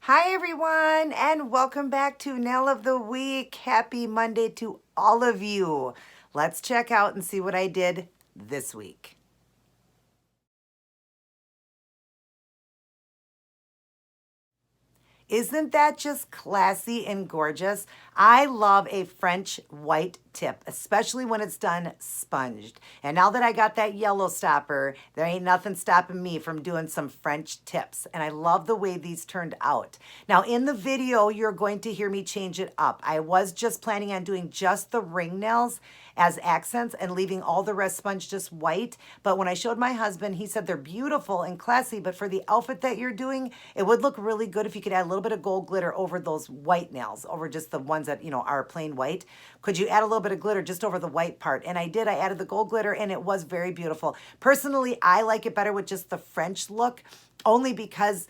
Hi everyone, and welcome back to Nail of the Week. Happy Monday to all of you. Let's check out and see what I did this week. Isn't that just classy and gorgeous? I love a French white tip, especially when it's done sponged. And now that I got that yellow stopper, there ain't nothing stopping me from doing some French tips. And I love the way these turned out. Now in the video, you're going to hear me change it up. I was just planning on doing just the ring nails as accents and leaving all the rest sponge just white. But when I showed my husband, he said they're beautiful and classy, but for the outfit that you're doing, it would look really good if you could add a little bit of gold glitter over those white nails, over just the ones that, you know, are plain white. Could you add a little bit of glitter just over the white part? And I did. I added the gold glitter and it was very beautiful. Personally, I like it better with just the French look, only because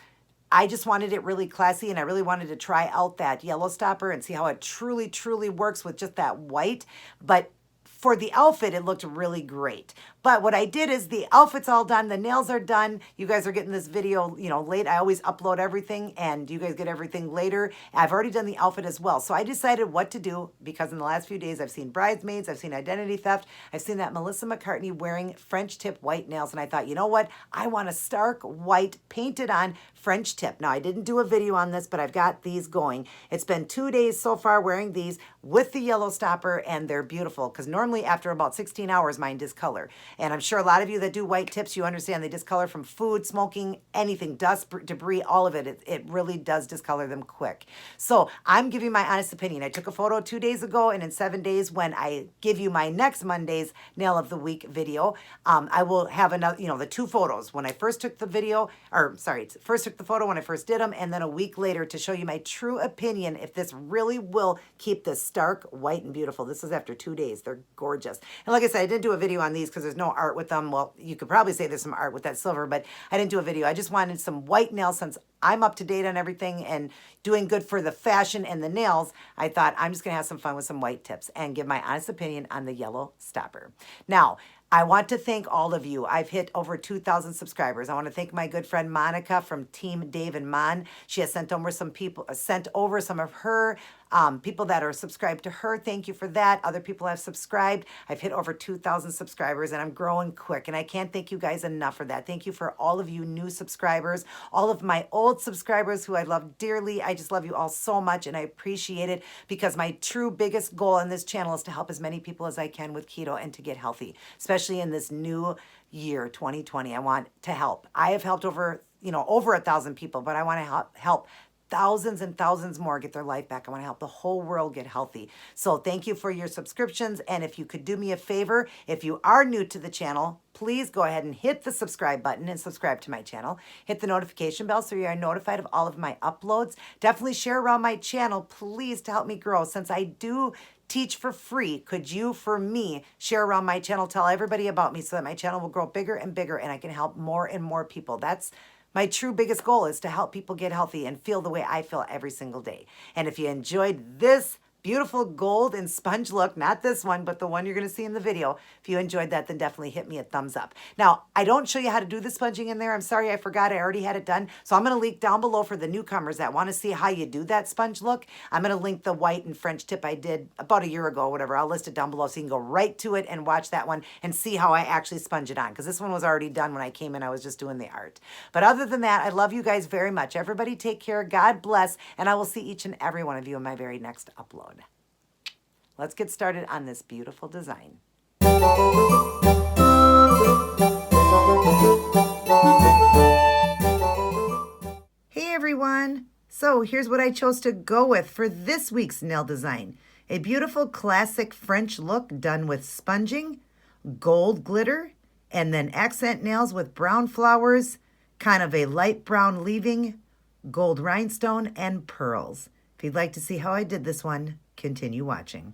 I just wanted it really classy and I really wanted to try out that yellow stopper and see how it truly, truly works with just that white. But for the outfit, it looked really great. But what I did is the outfit's all done. The nails are done. You guys are getting this video, you know, late. I always upload everything and you guys get everything later. I've already done the outfit as well. So I decided what to do because in the last few days, I've seen bridesmaids, I've seen identity theft, I've seen that Melissa McCartney wearing French tip white nails. And I thought, you know what? I want a stark white painted on French tip. Now, I didn't do a video on this, but I've got these going. It's been 2 days so far wearing these with the yellow stopper and they're beautiful because normally after about 16 hours, mine discolor. And I'm sure a lot of you that do white tips, you understand they discolor from food, smoking, anything, dust, debris, all of it. It really does discolor them quick. So I'm giving my honest opinion. I took a photo 2 days ago, and in 7 days, when I give you my next Monday's Nail of the Week video, I will have another, you know, the 2 photos. When I first took the video, or sorry, first took the photo when I first did them, and then a week later to show you my true opinion if this really will keep this stark white and beautiful. This is after 2 days. They're gorgeous. And like I said, I didn't do a video on these because there's no art with them. Well, you could probably say there's some art with that silver, but I didn't do a video. I just wanted some white nails since I'm up to date on everything and doing good for the fashion and the nails. I thought I'm just going to have some fun with some white tips and give my honest opinion on the yellow stopper. Now, I want to thank all of you. I've hit over 2,000 subscribers. I want to thank my good friend Monica from Team Dave and Mon. She has sent over some of her people that are subscribed to her. Thank you for that. Other people have subscribed. I've hit over 2,000 subscribers and I'm growing quick. And I can't thank you guys enough for that. Thank you for all of you new subscribers, all of my old subscribers who I love dearly. I just love you all so much and I appreciate it because my true biggest goal on this channel is to help as many people as I can with keto and to get healthy, especially in this new year, 2020. I want to help. I have helped over 1,000 people, but I want to help thousands and thousands more get their life back. I want to help the whole world get healthy. So thank you for your subscriptions. And if you could do me a favor, if you are new to the channel, please go ahead and hit the subscribe button and subscribe to my channel. Hit the notification bell so you are notified of all of my uploads. Definitely share around my channel, please, to help me grow. Since I do teach for free, could you, for me, share around my channel, tell everybody about me so that my channel will grow bigger and bigger and I can help more and more people. That's my true biggest goal, is to help people get healthy and feel the way I feel every single day. And if you enjoyed this beautiful gold and sponge look, not this one, but the one you're going to see in the video. If you enjoyed that, then definitely hit me a thumbs up. Now, I don't show you how to do the sponging in there. I'm sorry, I forgot. I already had it done. So I'm going to link down below for the newcomers that want to see how you do that sponge look. I'm going to link the white and French tip I did about a year ago, whatever. I'll list it down below so you can go right to it and watch that one and see how I actually sponge it on, because this one was already done when I came in. I was just doing the art. But other than that, I love you guys very much. Everybody take care. God bless. And I will see each and every one of you in my very next upload. Let's get started on this beautiful design. Hey everyone! So here's what I chose to go with for this week's nail design. A beautiful classic French look done with sponging, gold glitter, and then accent nails with brown flowers, kind of a light brown leaving, gold rhinestone, and pearls. If you'd like to see how I did this one, continue watching.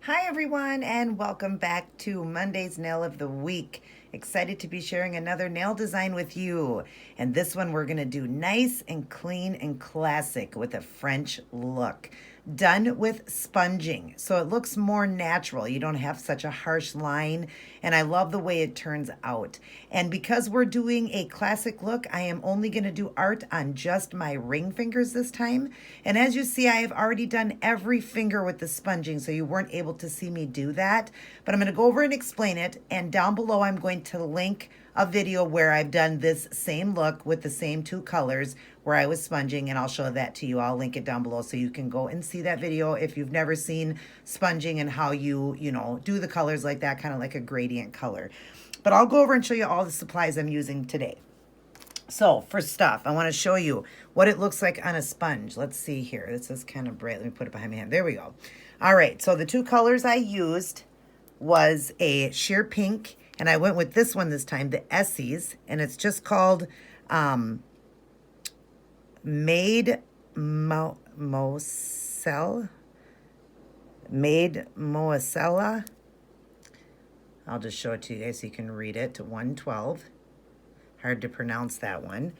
Hi everyone, and welcome back to Monday's Nail of the Week. Excited to be sharing another nail design with you. And this one we're gonna do nice and clean and classic with a French look. Done with sponging, so it looks more natural. You don't have such a harsh line, and I love the way it turns out. And because we're doing a classic look, I am only gonna do art on just my ring fingers this time. And as you see, I have already done every finger with the sponging, so you weren't able to see me do that. But I'm gonna go over and explain it, and down below I'm going to link a video where I've done this same look with the same two colors where I was sponging, and I'll show that to you. I'll link it down below so you can go and see that video if you've never seen sponging and how you do the colors like that, kind of like a gradient color. But I'll go over and show you all the supplies I'm using today. So first stuff, I want to show you what it looks like on a sponge. Let's see here. This is kind of bright. Let me put it behind my hand. There we go. All right, so the two colors I used was a sheer pink, and I went with this one this time, the Essie's, and it's just called mademoiselle. I'll just show it to you guys so you can read it. 112. Hard to pronounce that one.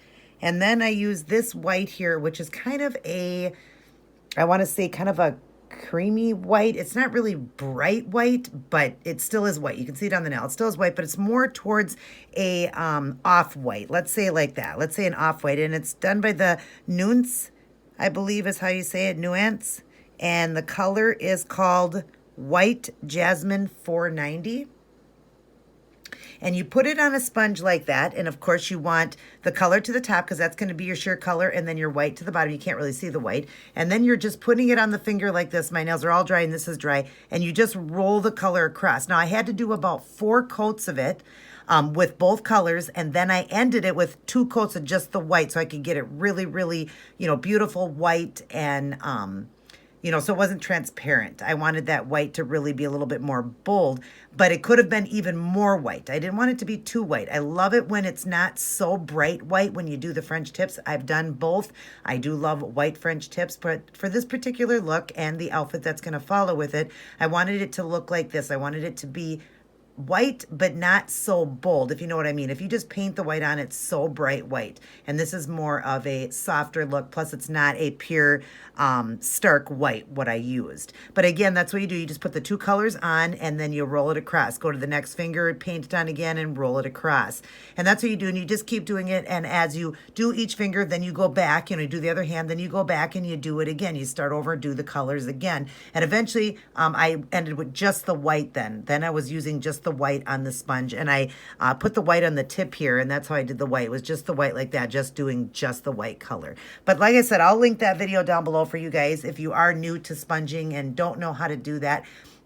And then I use this white here, which is kind of a, I want to say kind of a creamy white. It's not really bright white, but it still is white. You can see it on the nail. It still is white, but it's more towards a off-white. Let's say like that. Let's say an off-white. And it's done by the Nuance, I believe is how you say it, Nuance. And the color is called White Jasmine 490. And you put it on a sponge like that. And of course you want the color to the top because that's going to be your sheer color, and then your white to the bottom. You can't really see the white. And then you're just putting it on the finger like this. My nails are all dry and this is dry. And you just roll the color across. Now I had to do about 4 coats of it with both colors. And then I ended it with 2 coats of just the white so I could get it really, really, beautiful white and, so it wasn't transparent. I wanted that white to really be a little bit more bold, but it could have been even more white. I didn't want it to be too white. I love it when it's not so bright white when you do the French tips. I've done both. I do love white French tips, but for this particular look and the outfit that's going to follow with it, I wanted it to look like this. I wanted it to be white, but not so bold, if you know what I mean. If you just paint the white on, it's so bright white. And this is more of a softer look. Plus, it's not a pure stark white, what I used. But again, that's what you do. You just put the 2 colors on, and then you roll it across. Go to the next finger, paint it on again, and roll it across. And that's what you do. And you just keep doing it. And as you do each finger, then you go back, you do the other hand, then you go back and you do it again. You start over, do the colors again. And eventually, I ended with just the white then. Then I was using just the white on the sponge, and I put the white on the tip here, and that's how I did the white. It was just the white like that, just doing just the white color. But like I said, I'll link that video down below for you guys if you are new to sponging and don't know how to do that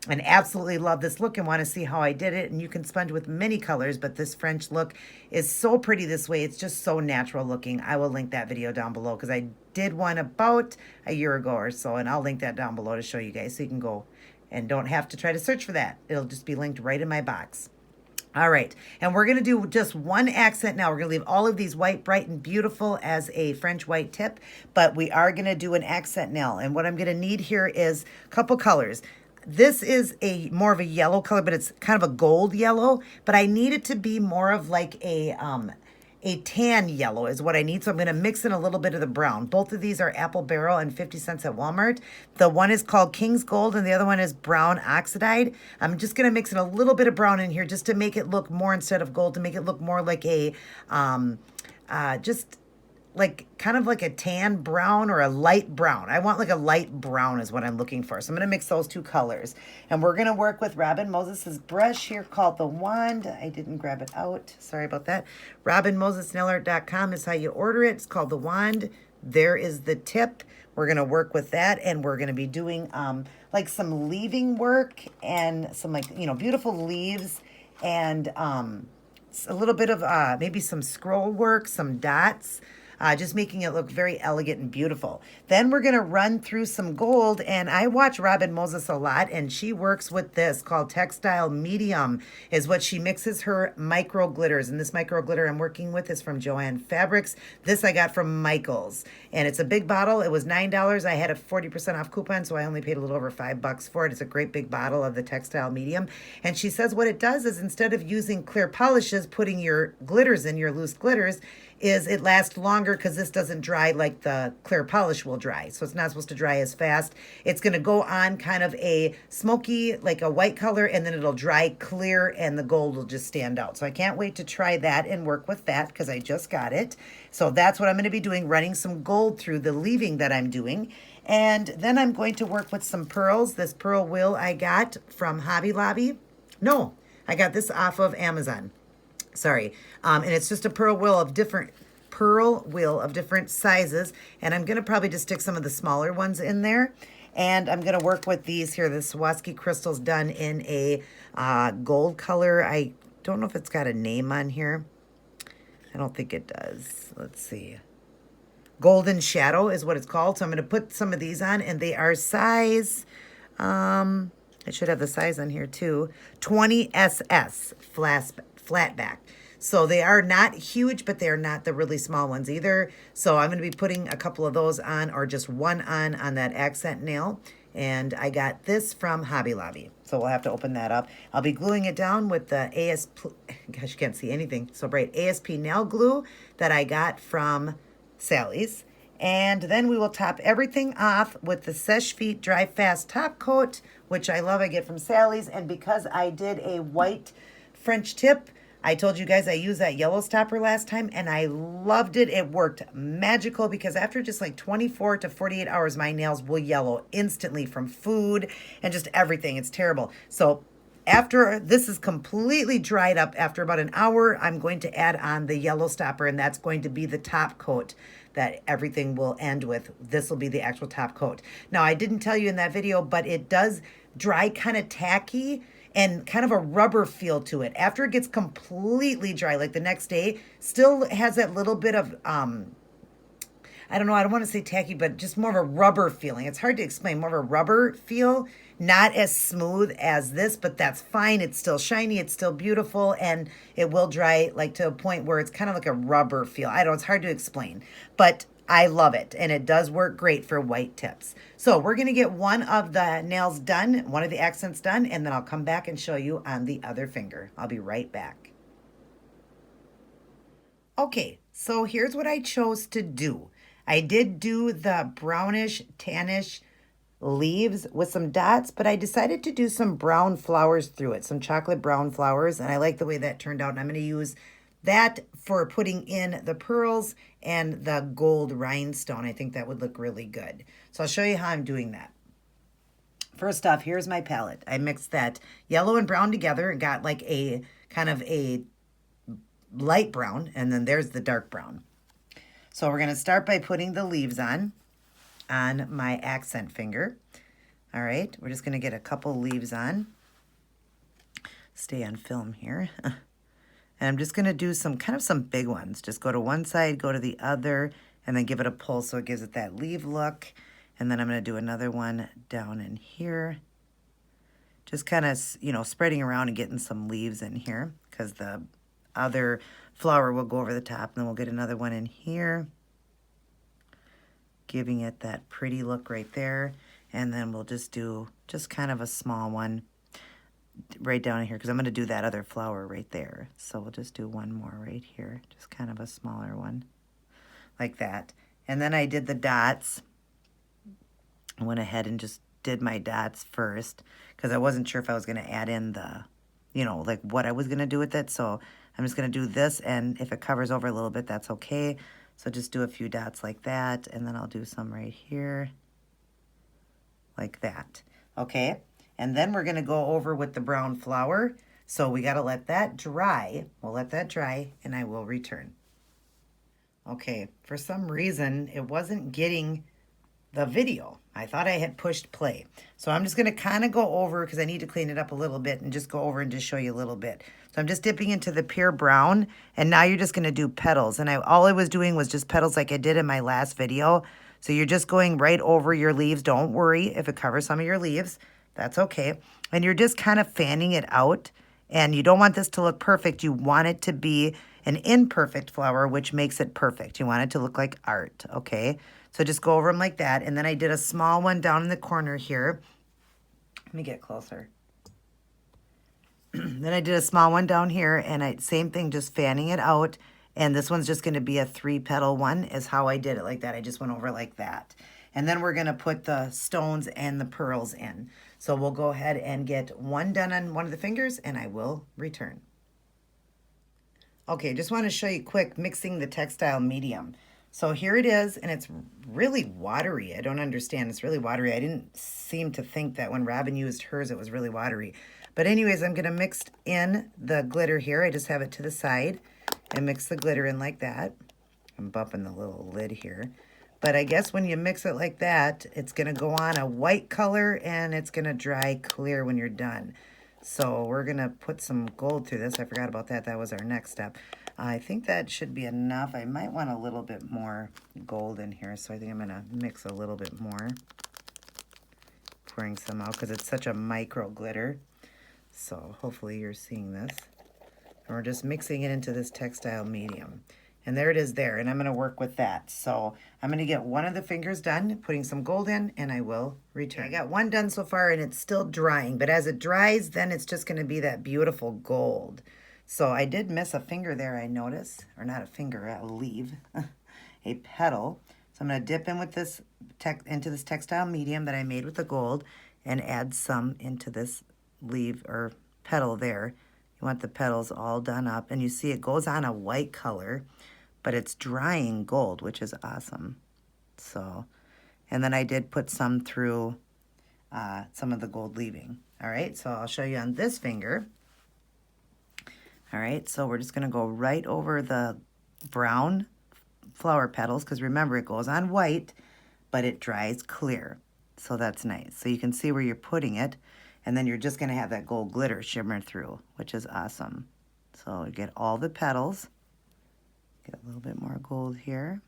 and absolutely love this look and want to see how I did it. And you can sponge with many colors, but this French look is so pretty this way. It's just so natural looking. I will link that video down below because I did one about a year ago or so, and I'll link that down below to show you guys so you can go and don't have to try to search for that. It'll just be linked right in my box. All right, and we're gonna do just one accent now. We're gonna leave all of these white, bright, and beautiful as a French white tip, but we are gonna do an accent nail. And what I'm gonna need here is a couple colors. This is more of a yellow color, but it's kind of a gold yellow, but I need it to be more of like a tan yellow is what I need. So I'm going to mix in a little bit of the brown. Both of these are Apple Barrel and 50 cents at Walmart. The one is called King's Gold and the other one is Brown Oxidized. I'm just going to mix in a little bit of brown in here just to make it look more, instead of gold, to make it look more like a, just like kind of like a tan brown or a light brown. I want like a light brown is what I'm looking for. So I'm going to mix those 2 colors. And we're going to work with Robin Moses' brush here called the Wand. I didn't grab it out. Sorry about that. RobinMosesNailArt.com is how you order it. It's called the Wand. There is the tip. We're going to work with that, and we're going to be doing like some leaving work and some beautiful leaves and a little bit of maybe some scroll work, some dots. just making it look very elegant and beautiful. Then we're going to run through some gold, and I watch Robin Moses a lot, and she works with this called Textile Medium is what she mixes her micro glitters. And this micro glitter I'm working with is from Joanne Fabrics. This I got from Michael's, and it's a big bottle. It was $9. I had a 40% off coupon, so I only paid a little over $5 for it. It's a great big bottle of the Textile Medium. And she says what it does is instead of using clear polishes, putting your glitters in, your loose glitters, is it lasts longer because this doesn't dry like the clear polish will dry. So it's not supposed to dry as fast. It's going to go on kind of a smoky, like a white color, and then it'll dry clear and the gold will just stand out. So I can't wait to try that and work with that because I just got it. So that's what I'm going to be doing, running some gold through the leaving that I'm doing. And then I'm going to work with some pearls. This pearl wheel I got from Hobby Lobby. No, I got this off of Amazon. Sorry. And it's just a pearl wheel of different sizes. And I'm going to probably just stick some of the smaller ones in there. And I'm going to work with these here, the Swarovski crystals done in a gold color. I don't know if it's got a name on here. I don't think it does. Let's see. Golden Shadow is what it's called. So I'm going to put some of these on, and they are size, I should have the size on here too, 20SS flat back. So they are not huge, but they are not the really small ones either. So I'm going to be putting a couple of those on, or just one on that accent nail. And I got this from Hobby Lobby. So we'll have to open that up. I'll be gluing it down with the gosh, you can't see anything so bright, ASP nail glue that I got from Sally's. And then we will top everything off with the Seche Vite Dry Fast Top Coat, which I love. I get from Sally's. And because I did a white French tip, I told you guys I used that yellow stopper last time, and I loved it. It worked magical because after just like 24 to 48 hours, my nails will yellow instantly from food and just everything. It's terrible. So after this is completely dried up, after about an hour, I'm going to add on the yellow stopper, and that's going to be the top coat that everything will end with. This will be the actual top coat. Now, I didn't tell you in that video, but it does dry kind of tacky and kind of a rubber feel to it. After it gets completely dry, like the next day, still has that little bit of, I don't know, I don't want to say tacky, but just more of a rubber feeling. It's hard to explain, more of a rubber feel, not as smooth as this, but that's fine. It's still shiny, it's still beautiful, and it will dry like to a point where it's kind of like a rubber feel. I don't know, it's hard to explain, but I love it, and it does work great for white tips. So we're going to get one of the nails done, one of the accents done, and then I'll come back and show you on the other finger. I'll be right back. Okay, so here's what I chose to do. I did do the brownish, tannish leaves with some dots, but I decided to do some brown flowers through it, some chocolate brown flowers, and I like the way that turned out, and I'm going to use that for putting in the pearls and the gold rhinestone. I think that would look really good. So I'll show you how I'm doing that. First off, here's my palette. I mixed that yellow and brown together and got like a kind of a light brown, and then there's the dark brown. So we're going to start by putting the leaves on my accent finger. All right, we're just going to get a couple leaves on. Stay on film here. And I'm just going to do some big ones. Just go to one side, go to the other, and then give it a pull so it gives it that leaf look. And then I'm going to do another one down in here. Just kind of, spreading around and getting some leaves in here because the other flower will go over the top. And then we'll get another one in here, giving it that pretty look right there. And then we'll just do kind of a small one right down here because I'm going to do that other flower right there. So we'll just do one more right here, just kind of a smaller one like that. And then I did the dots. I went ahead and just did my dots first because I wasn't sure if I was going to add in the, like what I was going to do with it. So I'm just going to do this, and if it covers over a little bit, that's okay. So just do a few dots like that, and then I'll do some right here like that. Okay. And then we're going to go over with the brown flower. So we got to let that dry. We'll let that dry, and I will return. Okay, for some reason, it wasn't getting the video. I thought I had pushed play. So I'm just going to kind of go over because I need to clean it up a little bit and just go over and just show you a little bit. So I'm just dipping into the pure brown, and now you're just going to do petals. And all I was doing was just petals like I did in my last video. So you're just going right over your leaves. Don't worry if it covers some of your leaves. That's okay. And you're just kind of fanning it out. And you don't want this to look perfect. You want it to be an imperfect flower, which makes it perfect. You want it to look like art, okay? So just go over them like that. And then I did a small one down in the corner here. Let me get closer. Then I did a small one down here, and same thing, just fanning it out. And this one's just going to be a 3-petal one is how I did it like that. I just went over like that. And then we're going to put the stones and the pearls in. So we'll go ahead and get one done on one of the fingers, and I will return. Okay, just want to show you quick mixing the textile medium. So here it is, and it's really watery. I don't understand. It's really watery. I didn't seem to think that when Robin used hers, it was really watery. But anyways, I'm going to mix in the glitter here. I just have it to the side and mix the glitter in like that. I'm bumping the little lid here. But I guess when you mix it like that, it's going to go on a white color, and it's going to dry clear when you're done. So we're going to put some gold through this. I forgot about that. That was our next step. I think that should be enough. I might want a little bit more gold in here, so I think I'm going to mix a little bit more. Pouring some out because it's such a micro glitter. So hopefully you're seeing this. And we're just mixing it into this textile medium. And there it is there, and I'm going to work with that. So I'm going to get one of the fingers done, putting some gold in, and I will return. I got one done so far, and it's still drying. But as it dries, then it's just going to be that beautiful gold. So I did miss a finger there, I noticed. Or not a finger, a leaf. A petal. So I'm going to dip in with this into this textile medium that I made with the gold and add some into this leaf or petal there. You want the petals all done up. And you see it goes on a white color, but it's drying gold, which is awesome. So, and then I did put some through some of the gold leaving. All right, so I'll show you on this finger. All right, so we're just going to go right over the brown flower petals because remember, it goes on white, but it dries clear. So that's nice. So you can see where you're putting it, and then you're just going to have that gold glitter shimmer through, which is awesome. So you get all the petals. Get a little bit more gold here.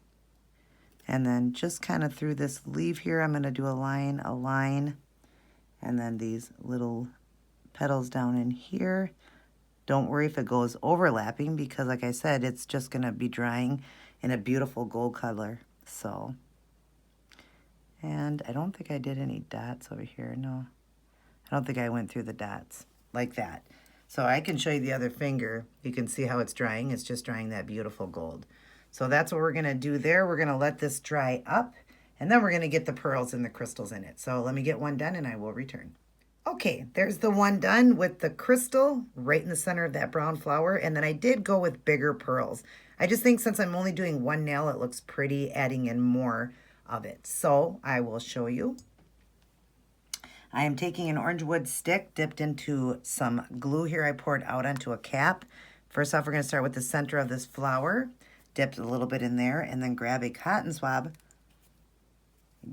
And then just kind of through this leaf here, I'm going to do a line, and then these little petals down in here. Don't worry if it goes overlapping because, like I said, it's just going to be drying in a beautiful gold color. So, and I don't think I did any dots over here. No, I don't think I went through the dots like that. So I can show you the other finger. You can see how it's drying. It's just drying that beautiful gold. So that's what we're going to do there. We're going to let this dry up, and then we're going to get the pearls and the crystals in it. So let me get one done, and I will return. Okay, there's the one done with the crystal right in the center of that brown flower. And then I did go with bigger pearls. I just think since I'm only doing one nail, it looks pretty adding in more of it. So I will show you. I am taking an orange wood stick dipped into some glue here. I poured out onto a cap. First off, we're going to start with the center of this flower. Dip a little bit in there and then grab a cotton swab.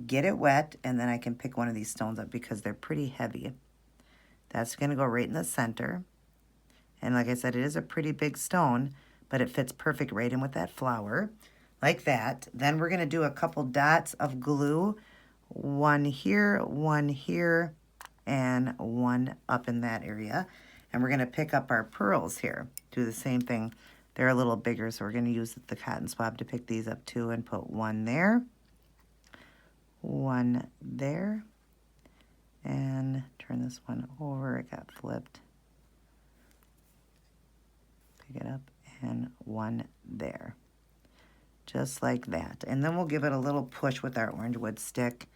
Get it wet, and then I can pick one of these stones up because they're pretty heavy. That's going to go right in the center. And like I said, it is a pretty big stone, but it fits perfect right in with that flower, like that. Then we're going to do a couple dots of glue, one here, and one up in that area. And we're going to pick up our pearls here. Do the same thing. They're a little bigger, so we're going to use the cotton swab to pick these up too and put one there. One there, and turn this one over. It got flipped. Pick it up, and one there. Just like that. And then we'll give it a little push with our orange wood stick,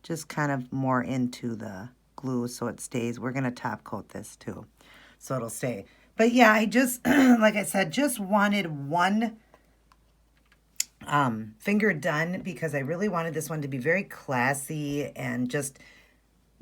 just kind of more into the glue so it stays. We're going to top coat this too, so it'll stay. But yeah, I just, like I said, just wanted one finger done because I really wanted this one to be very classy and just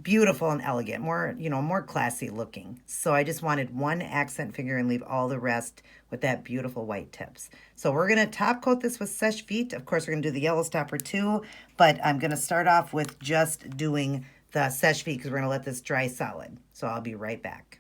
beautiful and elegant, more, you know, more classy looking. So I just wanted one accent finger and leave all the rest with that beautiful white tips. So we're going to top coat this with Seche Vite. Of course, we're going to do the yellow stopper too, but I'm going to start off with just doing the Seche Vite because we're going to let this dry solid. So I'll be right back.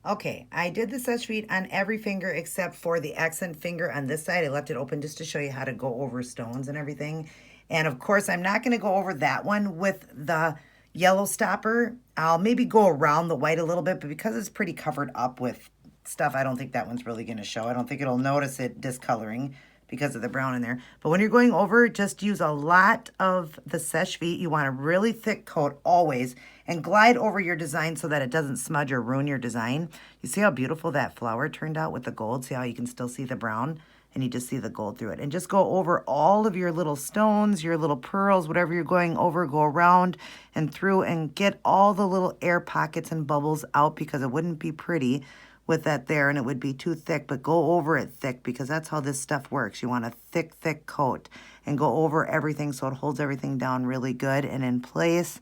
Okay, I did the Seche Vite on every finger except for the accent finger on this side. I left it open just to show you how to go over stones and everything. And of course, I'm not going to go over that one with the yellow stopper. I'll maybe go around the white a little bit, but because it's pretty covered up with stuff, I don't think that one's really going to show. I don't think it'll notice it discoloring because of the brown in there. But when you're going over, just use a lot of the Seche Vite. You want a really thick coat always, and glide over your design so that it doesn't smudge or ruin your design. You see how beautiful that flower turned out with the gold? See how you can still see the brown? And you just see the gold through it. And just go over all of your little stones, your little pearls, whatever you're going over, go around and through and get all the little air pockets and bubbles out, because it wouldn't be pretty with that there and it would be too thick. But go over it thick, because that's how this stuff works. You want a thick, thick coat, and go over everything so it holds everything down really good and in place.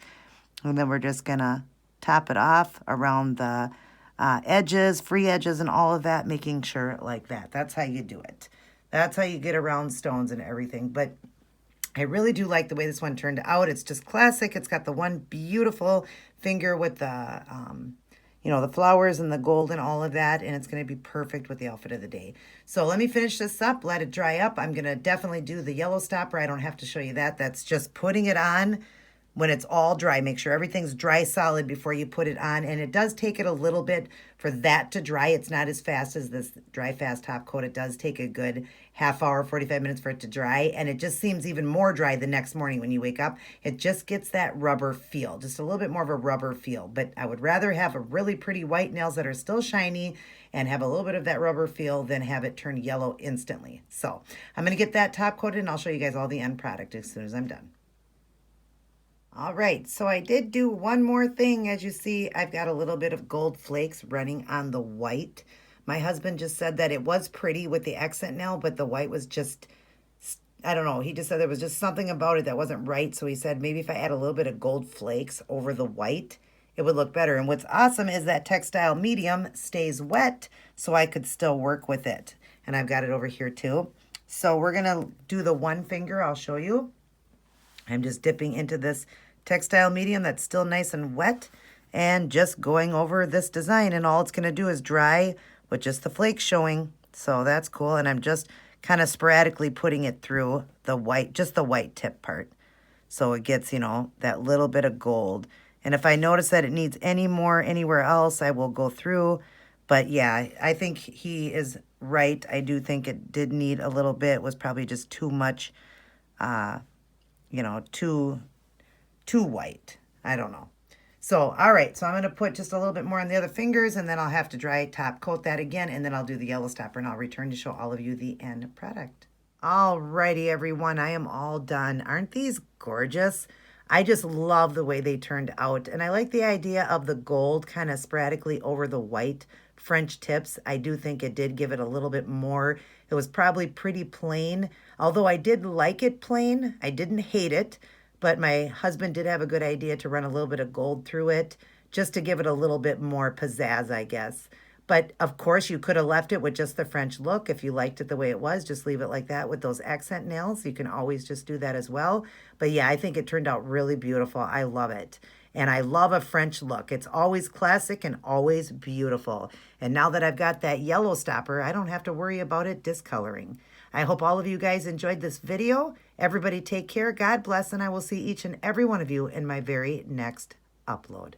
And then we're just gonna top it off around the edges, free edges and all of that, making sure like that. That's how you do it. That's how you get around stones and everything. But I really do like the way this one turned out. It's just classic. It's got the one beautiful finger with the, you know, the flowers and the gold and all of that. And it's going to be perfect with the outfit of the day. So let me finish this up, let it dry up. I'm going to definitely do the yellow stopper. I don't have to show you that. That's just putting it on when it's all dry. Make sure everything's dry solid before you put it on. And it does take it a little bit for that to dry. It's not as fast as this dry fast top coat. It does take a good half hour, 45 minutes for it to dry. And it just seems even more dry the next morning when you wake up. It just gets that rubber feel, just a little bit more of a rubber feel. But I would rather have a really pretty white nails that are still shiny and have a little bit of that rubber feel than have it turn yellow instantly. So I'm going to get that top coated and I'll show you guys all the end product as soon as I'm done. All right, so I did do one more thing. As you see, I've got a little bit of gold flakes running on the white. My husband just said that it was pretty with the accent nail, but the white was just, I don't know. He just said there was just something about it that wasn't right. So he said maybe if I add a little bit of gold flakes over the white, it would look better. And what's awesome is that textile medium stays wet, so I could still work with it. And I've got it over here too. So we're going to do the one finger. I'll show you. I'm just dipping into this textile medium that's still nice and wet and just going over this design, and all it's going to do is dry with just the flakes showing. So that's cool. And I'm just kind of sporadically putting it through the white, just the white tip part. So it gets, you know, that little bit of gold. And if I notice that it needs any more anywhere else, I will go through. But yeah, I think he is right. I do think it did need a little bit. It was probably just too much, you know, too white. I don't know. So, all right. So I'm going to put just a little bit more on the other fingers, and then I'll have to dry top coat that again, and then I'll do the yellow stopper, and I'll return to show all of you the end product. All righty, everyone. I am all done. Aren't these gorgeous? I just love the way they turned out, and I like the idea of the gold kind of sporadically over the white French tips. I do think it did give it a little bit more. It was probably pretty plain, although I did like it plain. I didn't hate it, but my husband did have a good idea to run a little bit of gold through it just to give it a little bit more pizzazz, I guess. But of course, you could have left it with just the French look. If you liked it the way it was, just leave it like that with those accent nails. You can always just do that as well. But yeah, I think it turned out really beautiful. I love it. And I love a French look. It's always classic and always beautiful. And now that I've got that yellow stopper, I don't have to worry about it discoloring. I hope all of you guys enjoyed this video. Everybody take care. God bless. And I will see each and every one of you in my very next upload.